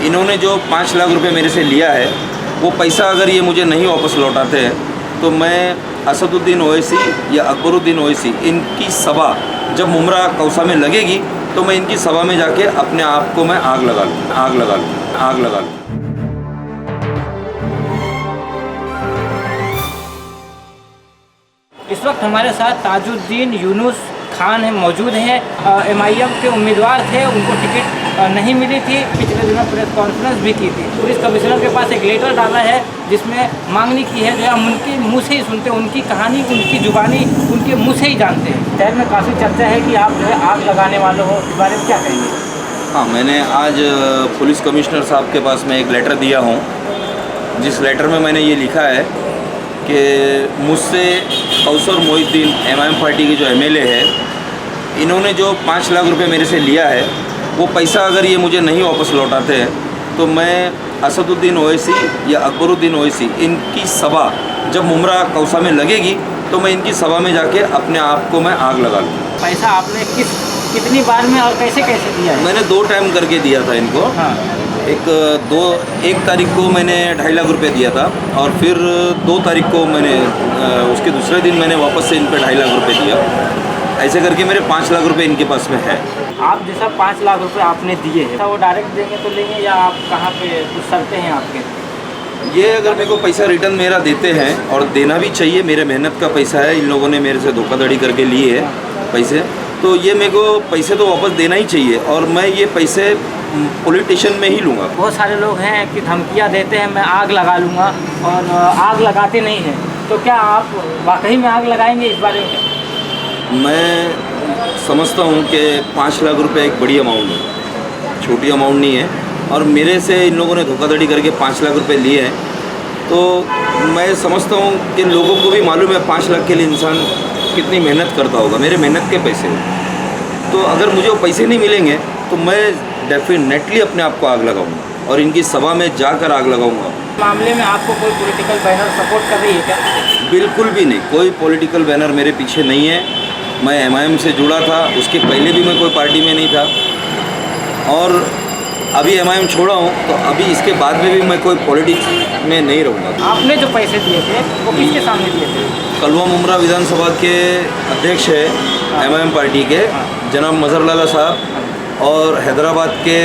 इन्होंने जो 5 लाख रुपए मेरे से लिया है, वो पैसा अगर ये मुझे नहीं वापस लौटाते हैं तो मैं असदुद्दीन ओवैसी या अकबरुद्दीन ओवैसी इनकी सभा जब मुमरा कौसा में लगेगी तो मैं इनकी सभा में जाके अपने आप को मैं आग लगा लूँ। इस वक्त हमारे साथ ताजुद्दीन यूनुस खान है मौजूद हैं। MIM के उम्मीदवार थे, उनको टिकट नहीं मिली थी। पिछले दिनों प्रेस कॉन्फ्रेंस भी की थी। पुलिस कमिश्नर के पास एक लेटर डाला है जिसमें मांगनी की है जो हम उनके मुँह से ही सुनते हैं, उनकी कहानी, उनकी जुबानी उनके मुँह से ही जानते हैं। शहर में काफ़ी चर्चा है कि आप जो है आग लगाने वाले हो, इस बारे में क्या कहेंगे? हाँ, मैंने आज पुलिस कमिश्नर साहब के पास मैं एक लेटर दिया हूँ, जिस लेटर में मैंने ये लिखा है कि मुझसे कौसर मोहिउद्दीन MIM पार्टी के जो MLA है, इन्होंने जो 5 लाख रुपए मेरे से लिया है, वो पैसा अगर ये मुझे नहीं वापस लौटाते हैं तो मैं असदुद्दीन ओवैसी या अकबरुद्दीन ओवैसी इनकी सभा जब मुमरा कौसा में लगेगी तो मैं इनकी सभा में जाके अपने आप को मैं आग लगा लूँ। पैसा आपने कितनी बार में और कैसे कैसे दिया है? मैंने 2 टाइम करके दिया था इनको। हाँ। एक तारीख को मैंने 2.5 लाख रुपए दिया था और फिर 2 तारीख को मैंने उसके दूसरे दिन मैंने वापस से इन पे 2.5 लाख रुपए दिया। ऐसे करके मेरे 5 लाख रुपए इनके पास में है। आप जैसा 5 लाख रुपए आपने दिए हैं, वो डायरेक्ट देंगे तो लेंगे या आप कहाँ पे कुछ शर्तें हैं आपके? ये अगर मेरे को पैसा रिटर्न मेरा देते हैं, और देना भी चाहिए, मेरे मेहनत का पैसा है, इन लोगों ने मेरे से धोखाधड़ी करके लिए है पैसे, तो ये मेरे को पैसे तो वापस देना ही चाहिए और मैं ये पैसे पॉलिटिशियन में ही लूँगा। बहुत सारे लोग हैं कि धमकियाँ देते हैं मैं आग लगा लूँगा और आग लगाते नहीं हैं, तो क्या आप वाकई में आग लगाएंगे? इस बारे में मैं समझता हूँ कि 5 लाख रुपए एक बड़ी अमाउंट है, छोटी अमाउंट नहीं है, और मेरे से इन लोगों ने धोखाधड़ी करके 5 लाख रुपए लिए हैं, तो मैं समझता हूँ कि लोगों को भी मालूम है 5 लाख के लिए इंसान कितनी मेहनत करता होगा, मेरे मेहनत के पैसे। तो अगर मुझे वो पैसे नहीं मिलेंगे तो मैं डेफिनेटली अपने आप को आग लगाऊंगा और इनकी सभा में जाकर आग लगाऊंगा। मामले में आपको कोई पॉलिटिकल बैनर सपोर्ट कर रही है क्या? बिल्कुल भी नहीं, कोई पॉलिटिकल बैनर मेरे पीछे नहीं है। मैं MIM से जुड़ा था, उसके पहले भी मैं कोई पार्टी में नहीं था, और अभी MIM छोड़ा हूँ तो अभी इसके बाद में भी मैं कोई पॉलिटिक्स में नहीं रहूँगा। आपने जो पैसे दिए थे वो किसके सामने दिए थे? कलवा मुमरा विधानसभा के अध्यक्ष है MIM पार्टी के जनाब मजहर लाला साहब, और हैदराबाद के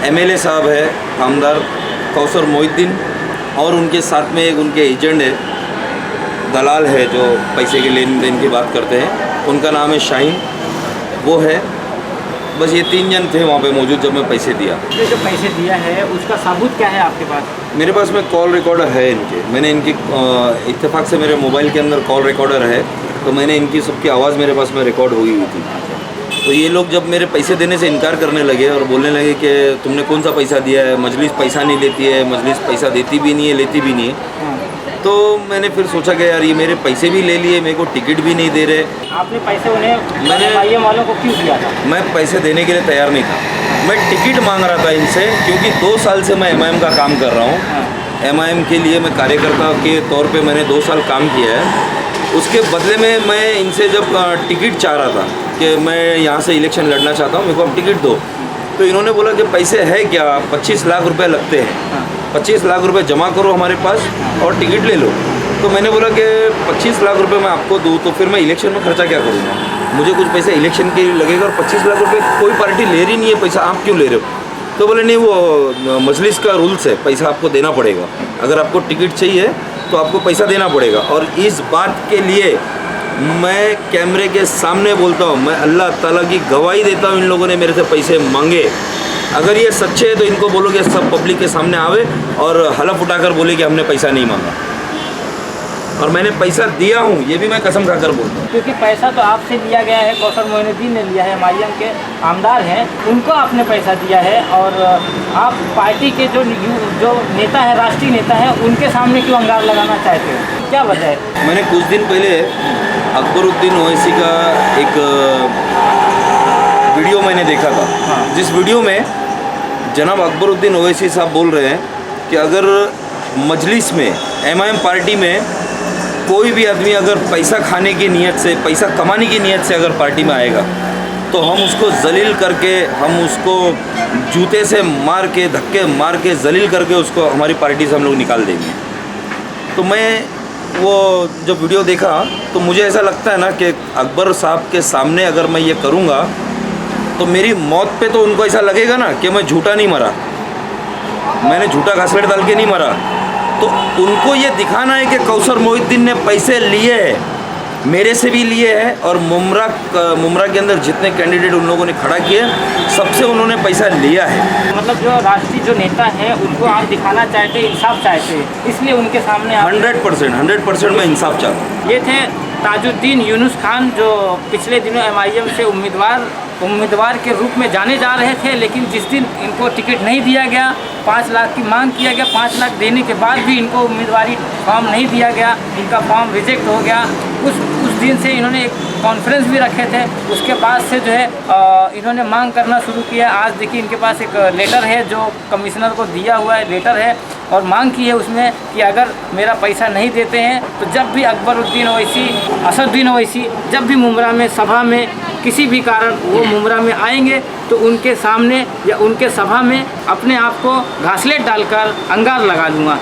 MLA साहब है आमदार कौसर मोहिउद्दीन, और उनके साथ में एक उनके एजेंट है, दलाल है जो पैसे के लेन देन की बात करते हैं, उनका नाम है शाहीन, वो है। बस ये 3 जन थे वहाँ पे मौजूद जब मैं पैसे दिया। ये जो पैसे दिया है उसका सबूत क्या है आपके पास? मेरे पास में कॉल रिकॉर्डर है इनके, मैंने इनकी इत्तेफाक से मेरे मोबाइल के अंदर कॉल रिकॉर्डर है, तो मैंने इनकी सबकी आवाज़ मेरे पास में रिकॉर्ड हुई थी। तो ये लोग जब मेरे पैसे देने से इनकार करने लगे और बोलने लगे कि तुमने कौन सा पैसा दिया है, मजलिस पैसा नहीं लेती है, मजलिस पैसा देती भी नहीं है, लेती भी नहीं है, तो मैंने फिर सोचा कि यार ये मेरे पैसे भी ले लिए, मेरे को टिकट भी नहीं दे रहे। आपने पैसे उन्हें MIM वालों को क्यों दिया था? मैं पैसे देने के लिए तैयार नहीं था, मैं टिकट मांग रहा था इनसे, क्योंकि 2 साल से मैं MIM का काम कर रहा हूँ। MIM के लिए मैं कार्यकर्ता के तौर पे मैंने 2 साल काम किया है। उसके बदले में मैं इनसे जब टिकट चाह रहा था कि मैं यहाँ से इलेक्शन लड़ना चाहता हूँ, मेरे को आप टिकट दो, तो इन्होंने बोला कि पैसे है क्या, 25 लाख रुपए लगते हैं, 25 लाख रुपए जमा करो हमारे पास और टिकट ले लो। तो मैंने बोला कि 25 लाख रुपए मैं आपको दूँ तो फिर मैं इलेक्शन में खर्चा क्या करूँगा, मुझे कुछ पैसे इलेक्शन के लिए लगेगा, और 25 लाख रुपए कोई पार्टी ले रही नहीं है पैसा, आप क्यों ले रहे हो? तो बोले नहीं, वो मजलिस का रूल्स है, पैसा आपको देना पड़ेगा, अगर आपको टिकट चाहिए तो आपको पैसा देना पड़ेगा। और इस बात के लिए मैं कैमरे के सामने बोलता हूँ, मैं अल्लाह ताला की गवाही देता हूँ, इन लोगों ने मेरे से पैसे मांगे। अगर ये सच्चे हैं तो इनको बोलो कि सब पब्लिक के सामने आवे और हलफ उठाकर बोले कि हमने पैसा नहीं मांगा, और मैंने पैसा दिया हूँ, ये भी मैं कसम खाकर बोलता हूँ। क्योंकि पैसा तो आपसे लिया गया है, कौसर मोहिउद्दीन ने लिया है, MIM के आमदार हैं, उनको आपने पैसा दिया है, और आप पार्टी के जो नेता है, राष्ट्रीय नेता है, उनके सामने क्यों अंगार लगाना चाहते हो? क्या वजह है? मैंने कुछ दिन पहले अकबरुद्दीन ओवैसी का एक वीडियो मैंने देखा था, जिस वीडियो में जनाब अकबरुद्दीन ओवैसी साहब बोल रहे हैं कि अगर मजलिस में MIM पार्टी में कोई भी आदमी अगर पैसा खाने की नीयत से, पैसा कमाने की नीयत से अगर पार्टी में आएगा तो हम उसको जलील करके, हम उसको जूते से मार के, धक्के मार के जलील करके उसको हमारी पार्टी से हम लोग निकाल देंगे। तो मैं वो जब वीडियो देखा तो मुझे ऐसा लगता है ना कि अकबर साहब के सामने अगर मैं ये करूँगा तो मेरी मौत पे तो उनको ऐसा लगेगा ना कि मैं झूठा नहीं मरा, मैंने झूठा घासलेट डाल के नहीं मरा। तो उनको ये दिखाना है कि कौसर मोहिउद्दीन ने पैसे लिए हैं, मेरे से भी लिए हैं, और मुमरा के अंदर जितने कैंडिडेट उन लोगों ने खड़ा किए सबसे उन्होंने पैसा लिया है। मतलब जो राष्ट्रीय जो नेता है उनको आप दिखाना चाहते, इंसाफ चाहते हैं, इसलिए उनके सामने आप 100% मैं इंसाफ चाहता हूँ। ये थे ताजुद्दीन यूनुस खान, जो पिछले दिनों एमआईएम से उम्मीदवार के रूप में जाने जा रहे थे, लेकिन जिस दिन इनको टिकट नहीं दिया गया, 5 लाख की मांग किया गया, 5 लाख देने के बाद भी इनको उम्मीदवारी फॉर्म नहीं दिया गया, इनका फॉर्म रिजेक्ट हो गया। उस दिन से इन्होंने एक कॉन्फ्रेंस भी रखे थे, उसके बाद से जो है इन्होंने मांग करना शुरू किया। आज देखिए इनके पास एक लेटर है जो कमिश्नर को दिया हुआ है, लेटर है, और मांग की है उसमें कि अगर मेरा पैसा नहीं देते हैं तो जब भी अकबरुद्दीन ओवैसी, असदुद्दीन ओवैसी जब भी मुमरा में सभा में किसी भी कारण वो मुमरा में आएंगे तो उनके सामने या उनके सभा में अपने आप को घासलेट डालकर अंगार लगा लूँगा।